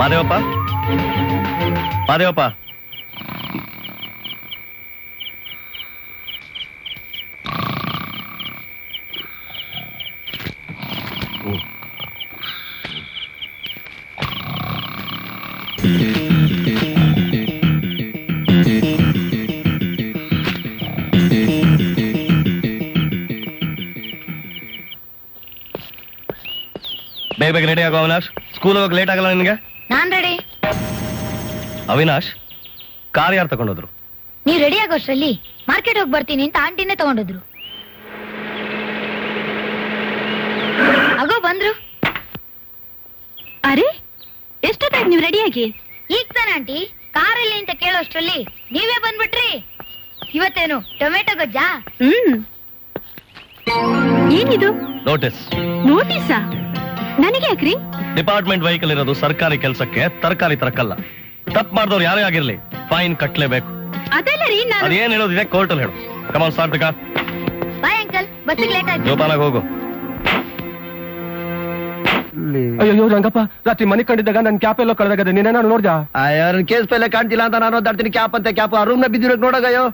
ಮಾದೇವಪ್ಪ ಮಾದೇವಪ್ಪ ಬೇಗ ಬೇಗ ರೆಡಿ ಆಗೋ ಅವಿನಾಶ್. ಸ್ಕೂಲ್ ಹೋಗಕ್ಕೆ ಲೇಟ್ ಆಗಲ್ಲ ನಿನಗೆ? ನಾನ್ ರೆಡಿ. ಅವಿನಾಶ್, ಕಾರ್ ಯಾರು ತಗೊಂಡೋದ್ರು? ನೀವ್ ರೆಡಿ ಆಗೋಷ್ಟ್ರಲ್ಲಿ ಮಾರ್ಕೆಟ್ ಹೋಗಿ ಬರ್ತೀನಿ ಅಂತ ಆಂಟಿನೇ ತಗೊಂಡೋದ್ರು. ಆಗೋ ಬಂದ್ರು. ಅರೆ, ಎಷ್ಟೊತ್ತಾಯ್ತು ನೀವು ರೆಡಿಯಾಗಿ? ಈಗ ತಾನೆ ಆಂಟಿ ಕಾರಲ್ಲಿ ಅಂತ ಕೇಳೋಷ್ಟ್ರಲ್ಲಿ ನೀವೇ ಬಂದ್ಬಿಟ್ರಿ. ಇವತ್ತೇನು ಟೊಮೆಟೊ ಗೊಜ್ಜಾ? ಏನಿದು? ನೋಟಿಸ್. ನೋಟಿಸಾ? ನನಗೆ ಯಾಕ್ರಿ? ಡಿಪಾರ್ಟ್ಮೆಂಟ್ ವೆಹಿಕಲ್ ಇರೋದು ಸರ್ಕಾರಿ ಕೆಲಸಕ್ಕೆ, ತರಕಾರಿ ತರಕಲ್ಲ. ತಪ್ಪು ಮಾಡಿದವ್ರು ಯಾರೇ ಆಗಿರ್ಲಿ ಫೈನ್ ಕಟ್ಲೇಬೇಕು. ಅದೆಲ್ಲ ರೀ, ನಾನು ಅದೇನ್ ಹೇಳೋದಿದೆ ಕೋರ್ಟಲ್ಲಿ ಹೇಳು. ಕಮಾನ್ ಸಾರ್ಥಕ. ಬಾಯ್ ಅಂಕಲ್, ಬಸ್ಸಿಗೆ ಲೇಟ್ ಆಯ್ತು. ಜೋಪಾನಾಗಿ ಹೋಗು. ಅಯ್ಯೋ ರಂಗಪ್ಪ, ರಾತ್ರಿ ಮನೆ ಕಂಡಿದ್ದಾಗ ನನ್ ಕ್ಯಾಪ್ ಎಲ್ಲೋ ಕಳೆದಾಗದೆ, ನೀನೇನ ನೋಡ್ದ? ಕೇಸ್ ಪೈಲೆ ಕಾಣ್ತಿಲ್ಲ ಅಂತ ನಾನು ಓದಾಡ್ತೀನಿ. ಕ್ಯಾಪ್ ಅಂತ ಕ್ಯಾಪ್ ಆ ರೂಮ್ ನ ಬಿದ್ದಿರೋಕ್ ನೋಡಗಯ್ಯೋ.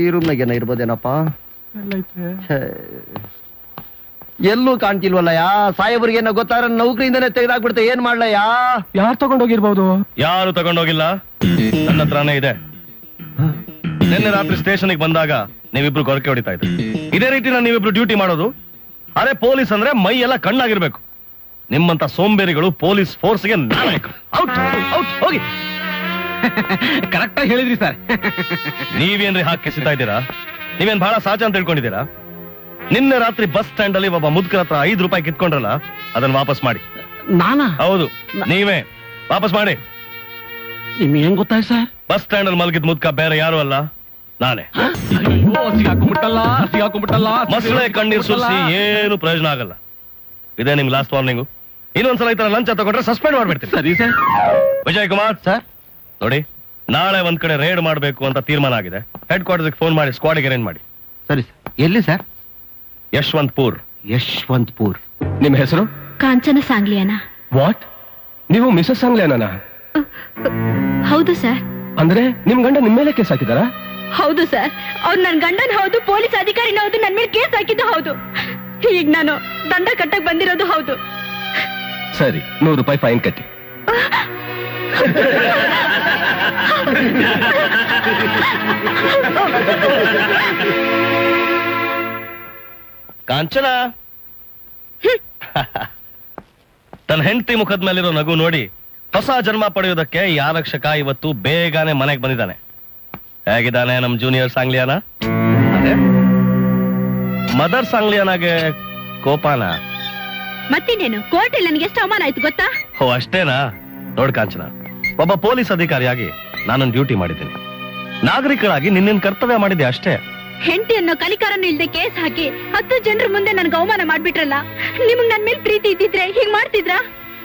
ಈ ರೂಮ್ ನಾಗ ಏನ ಇರ್ಬೋದೇನಪ್ಪ? ಎಲ್ಲೂ ಕಾಣ್ತಿಲ್ವಲ್ಲಯ್ಯ. ಸಾಹೇಬ್ರಿಗೆ ಏನೋ ಗೊತ್ತಾರ ನೌಕರಿಯಿಂದನೇ ತೆಗೆದಾಕ್ಬಿಡ್ತೆ. ಏನ್ ಮಾಡ್ಲಯ್ಯ? ಯಾರು ತಗೊಂಡೋಗಿರ್ಬೋದು? ಯಾರು ತಗೊಂಡೋಗಿಲ್ಲ, ನನ್ನ ಹತ್ರನೇ ಇದೆ. ನಿನ್ನೆ ರಾತ್ರಿ ಸ್ಟೇಷನ್ಗೆ ಬಂದಾಗ ನೀವಿಬ್ರು ಗೊರಕೆ ಹೊಡಿತಾ ಇದ್ರಿ. ಇದೇ ರೀತಿ ನಾನು ನೀವಿಬ್ರು ಡ್ಯೂಟಿ ಮಾಡೋದು. ಅರೆ ಪೊಲೀಸ್ ಅಂದ್ರೆ ಮೈ ಎಲ್ಲ ಕಣ್ಣಾಗಿರ್ಬೇಕು. ನಿಮ್ಮಂತ ಸೋಂಬೇರಿಗಳು ಪೊಲೀಸ್ ಫೋರ್ಸ್ಗೆ ನಾಯಕರು. ಹೋಗಿ. ಕರೆಕ್ಟ್ ಆಗಿ ಹೇಳಿದ್ರಿ ಸರ್. ನೀವೇನ್ರಿ ಹಾಕಿ ಕೆಸಿತಾ ಇದ್ದೀರಾ? ನೀವೇನ್ ಬಹಳ ಸಾಚ ಅಂತ ತಿಳ್ಕೊಂಡಿದ್ದೀರಾ? ನಿನ್ನೆ ರಾತ್ರಿ ಬಸ್ ಸ್ಟ್ಯಾಂಡ್ ಅಲ್ಲಿ ಒಬ್ಬ ಮುದ್ಕರ ಹತ್ರ 5 ರೂಪಾಯಿ ಕಿತ್ಕೊಂಡ್ರಲ್ಲ, ಅದನ್ನ ವಾಪಸ್ ಮಾಡಿ. ನಾನಾ? ಹೌದು, ನೀವೇ ವಾಪಸ್ ಮಾಡಿ. ನಿಮ್ಗೆ ಏನ್ ಗೊತ್ತಾಯ್ತು ಸರ್? ಬಸ್ ಸ್ಟ್ಯಾಂಡ್ ಅಲ್ಲಿ ಮಲಗಿದ ಮುದ್ಕ ಬೇರೆ ಯಾರು ಅಲ್ಲ, ನಾನೇ. ಸಿಗಾಕೊಂಡ್ಬಿಟ್ಟಲ್ಲ. ಮಸಳೆ ಕಣ್ಣೀರ್ ಸುರಿಸಿ ಏನು ಪ್ರಯೋಜನ ಆಗಲ್ಲ. ಇದೇ ನಿಮ್ ಲಾಸ್ಟ್ ವಾರ್ನಿಂಗು. ಇನ್ನೊಂದ್ಸಲ ಈ ತರ ಲಂಚ ತಗೊಂಡ್ರೆ ಸಸ್ಪೆಂಡ್ ಮಾಡ್ಬಿಡ್ತೀನಿ. ಸರಿ ಸರ್. ವಿಜಯ್ ಕುಮಾರ್ ಸರ್, ನೋಡಿ ನಾಳೆ ಒಂದ್ ಕಡೆ ರೇಡ್ ಮಾಡ್ಬೇಕು ಅಂತ ತೀರ್ಮಾನ ಆಗಿದೆ. ಹೆಡ್ ಕ್ವಾರ್ಟರ್ಸ್ ಫೋನ್ ಮಾಡಿ ಸ್ಕ್ವಾಡಿಗೆ ಅರೇಂಜ್ ಮಾಡಿ. ಸರಿ ಸರ್. ಎಲ್ಲಿ ಸರ್? ಯಶವಂತಪುರ್. ಯಶವಂತಪುರ್. ನಿಮ್ಮ ಹೆಸರು? ಕಾಂಚನ ಸಾಂಗ್ಲಿಯಾನ. ವಾಟ್? ನೀವು ಮಿಸಸ್ ಸಾಂಗ್ಲಿಯಾನ? ಹೌದು ಸರ್. ಅಂದ್ರೆ ನಿಮ್ ಗಂಡ ನಿಮ್ಮ ಮೇಲೆ ಕೇಸ್ ಹಾಕಿದಾರಾ? ಹೌದು ಸರ್. ಅವ್ರು ನನ್ ಗಂಡನ್ ಹೌದು, ಪೊಲೀಸ್ ಅಧಿಕಾರಿನ ಹೌದು, ನನ್ ಮೇಲೆ ಕೇಸ್ ಹಾಕಿದ್ದು ಹೌದು. ಈಗ ನಾನು ದಂಡ ಕಟ್ಟಕ್ ಬಂದಿರೋದು ಹೌದು. ಸರಿ, 100 ರೂಪಾಯಿ ಫೈನ್ ಕಟ್ಟಿ. ಕಾಂಚನ ತನ್ನ ಹೆಂಡತಿ ಮುಖದ ಮೇಲಿರೋ ನಗು ನೋಡಿ ಹೊಸ ಜನ್ಮ ಪಡೆಯೋದಕ್ಕೆ ಈ ಆರಕ್ಷಕ ಇವತ್ತು ಬೇಗನೆ ಮನೆಗೆ ಬಂದಿದ್ದಾನೆ. ಹೇಗಿದ್ದಾನೆ ನಮ್ ಜೂನಿಯರ್ ಸಾಂಗ್ಲಿಯಾನ? ಮದರ್ ಸಾಂಗ್ಲಿಯಾನಾಗೆ ಕೋಪಾನ? ಮತ್ತಿನ್ನೇನು, ಕೋರ್ಟ್ ಅಲ್ಲಿ ನನಗೆ ಎಷ್ಟು ಅವಮಾನ ಆಯ್ತು ಗೊತ್ತಾ? ಓ ಅಷ್ಟೇನಾ? ನೋಡ್ ಕಾಂಚನ, ಒಬ್ಬ ಪೊಲೀಸ್ ಅಧಿಕಾರಿಯಾಗಿ ನಾನೊಂದು ಡ್ಯೂಟಿ ಮಾಡಿದ್ದೀನಿ. ನಾಗರಿಕರಾಗಿ ನಿನ್ನ ಕರ್ತವ್ಯ ಮಾಡಿದೆ ಅಷ್ಟೇ. ಹೆಂಡತಿ ಅನ್ನೋ ಕಲಿಕಾರನ್ನು ಇಲ್ದೆ ಕೇಸ್ ಹಾಕಿ 10 ಜನರ ಮುಂದೆ ನನ್ಗೆ ಅವಮಾನ ಮಾಡ್ಬಿಟ್ರಲ್ಲ. ನಿಮಗ್ ನನ್ ಮೇಲೆ ಪ್ರೀತಿ ಇದ್ದಿದ್ರೆ ಹೀಗ್ ಮಾಡ್ತಿದ್ರಾ?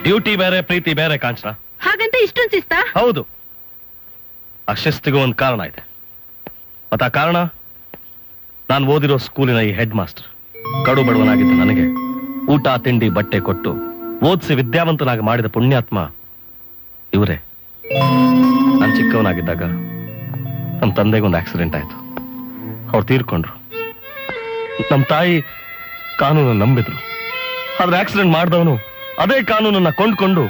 ಡ್ಯೂಟಿ ಬೇರೆ ಪ್ರೀತಿ ಬೇರೆ ಕಾಂಚನ. ಹಾಗಂತ ಇಷ್ಟೊಂದು ಶಿಸ್ತಾ? ಹೌದು, ಆ ಶಿಸ್ತಿಗೂ ಒಂದು ಕಾರಣ ಇದೆ. ಮತ್ತ ಆ ಕಾರಣ ನಾನು ಓದಿರೋ ಸ್ಕೂಲಿನ ಈ ಹೆಡ್ ಮಾಸ್ಟರ್. ಕಡು ಬಡವನಾಗಿದ್ದ ನನಗೆ ಊಟ ತಿಂಡಿ ಬಟ್ಟೆ ಕೊಟ್ಟು ಓದಿಸಿ ವಿದ್ಯಾವಂತನಾಗಿ ಮಾಡಿದ ಪುಣ್ಯಾತ್ಮ ಇವರೇ. ನಾನು ಚಿಕ್ಕವನಾಗಿದ್ದಾಗ ನಮ್ಮ ತಂದೆಗೊಂದು ಆಕ್ಸಿಡೆಂಟ್ ಆಯ್ತು. ಅವ್ರು ತೀರ್ಕೊಂಡ್ರು. ನಮ್ಮ ತಾಯಿ ಕಾನೂನು ನಂಬಿದ್ರು. ಆದ್ರೆ ಆಕ್ಸಿಡೆಂಟ್ ಮಾಡಿದವನು ಅದೇ ಕಾನೂನನ್ನ ಕೊಂಡ್ಕೊಂಡು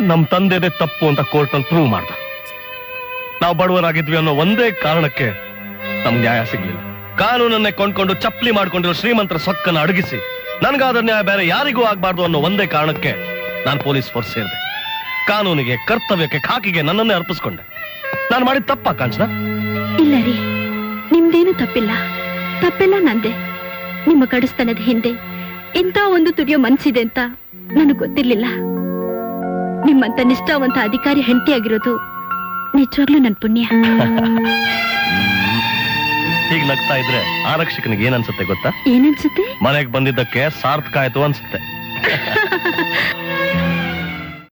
ನಮ್ಮ ತಂದೆದೇ ತಪ್ಪು ಅಂತ ಕೋರ್ಟ್ನಲ್ಲಿ ಪ್ರೂವ್ ಮಾಡ್ದ. ನಾವು ಬಡವರಾಗಿದ್ವಿ ಅನ್ನೋ ಒಂದೇ ಕಾರಣಕ್ಕೆ ನಮ್ಗೆ ನ್ಯಾಯ ಸಿಗ್ಲಿಲ್ಲ. ಕಾನೂನನ್ನೇ ಕೊಂಡ್ಕೊಂಡು ಚಪ್ಪಲಿ ಮಾಡ್ಕೊಂಡಿರೋ ಶ್ರೀಮಂತರ ಸೊಕ್ಕನ್ನು ಅಡಗಿಸಿ ನನ್ಗಾದ ನ್ಯಾಯ ಬೇರೆ ಯಾರಿಗೂ ಆಗ್ಬಾರ್ದು ಅನ್ನೋ ಒಂದೇ ಕಾರಣಕ್ಕೆ ನಾನು ಪೊಲೀಸ್ ಫೋರ್ಸ್ ಸೇರಿದೆ. ಕಾನೂನಿಗೆ, ಕರ್ತವ್ಯಕ್ಕೆ, ಖಾಕಿಗೆ ನನ್ನನ್ನೇ ಅರ್ಪಿಸ್ಕೊಂಡೆ. ನಾನು ಮಾಡಿದ ತಪ್ಪ ಕಾಂಚನ? ಇಲ್ಲ ರೀ, ನಿಮ್ದೇನು ತಪ್ಪಿಲ್ಲ. ತಪ್ಪೆಲ್ಲ ನಂದೆ. ನಿಮ್ಮ ಕಡಿಸ್ತನದ ಹಿಂದೆ ಇಂಥ ಒಂದು ತುಡಿಯೋ ಮನ್ಸಿದೆ ಅಂತ ನನಗೆ ಗೊತ್ತಿರ್ಲಿಲ್ಲ. ನಿಮ್ಮಂತ ನಿಷ್ಠಾವಂತ ಅಧಿಕಾರಿ ಹೆಂಡತಿಯಾಗಿರೋದು ನಿಜವಾಗ್ಲೂ ನನ್ ಪುಣ್ಯ. ಹೀಗೆ ನಗ್ತಾ ಇದ್ರೆ ಆರಕ್ಷಕನಿಗೆ ಏನ್ ಅನ್ಸುತ್ತೆ ಗೊತ್ತಾ? ಏನನ್ಸುತ್ತೆ? ಮನೆಗೆ ಬಂದಿದ್ದಕ್ಕೆ ಸಾರ್ಥಕ ಆಯ್ತು ಅನ್ಸುತ್ತೆ.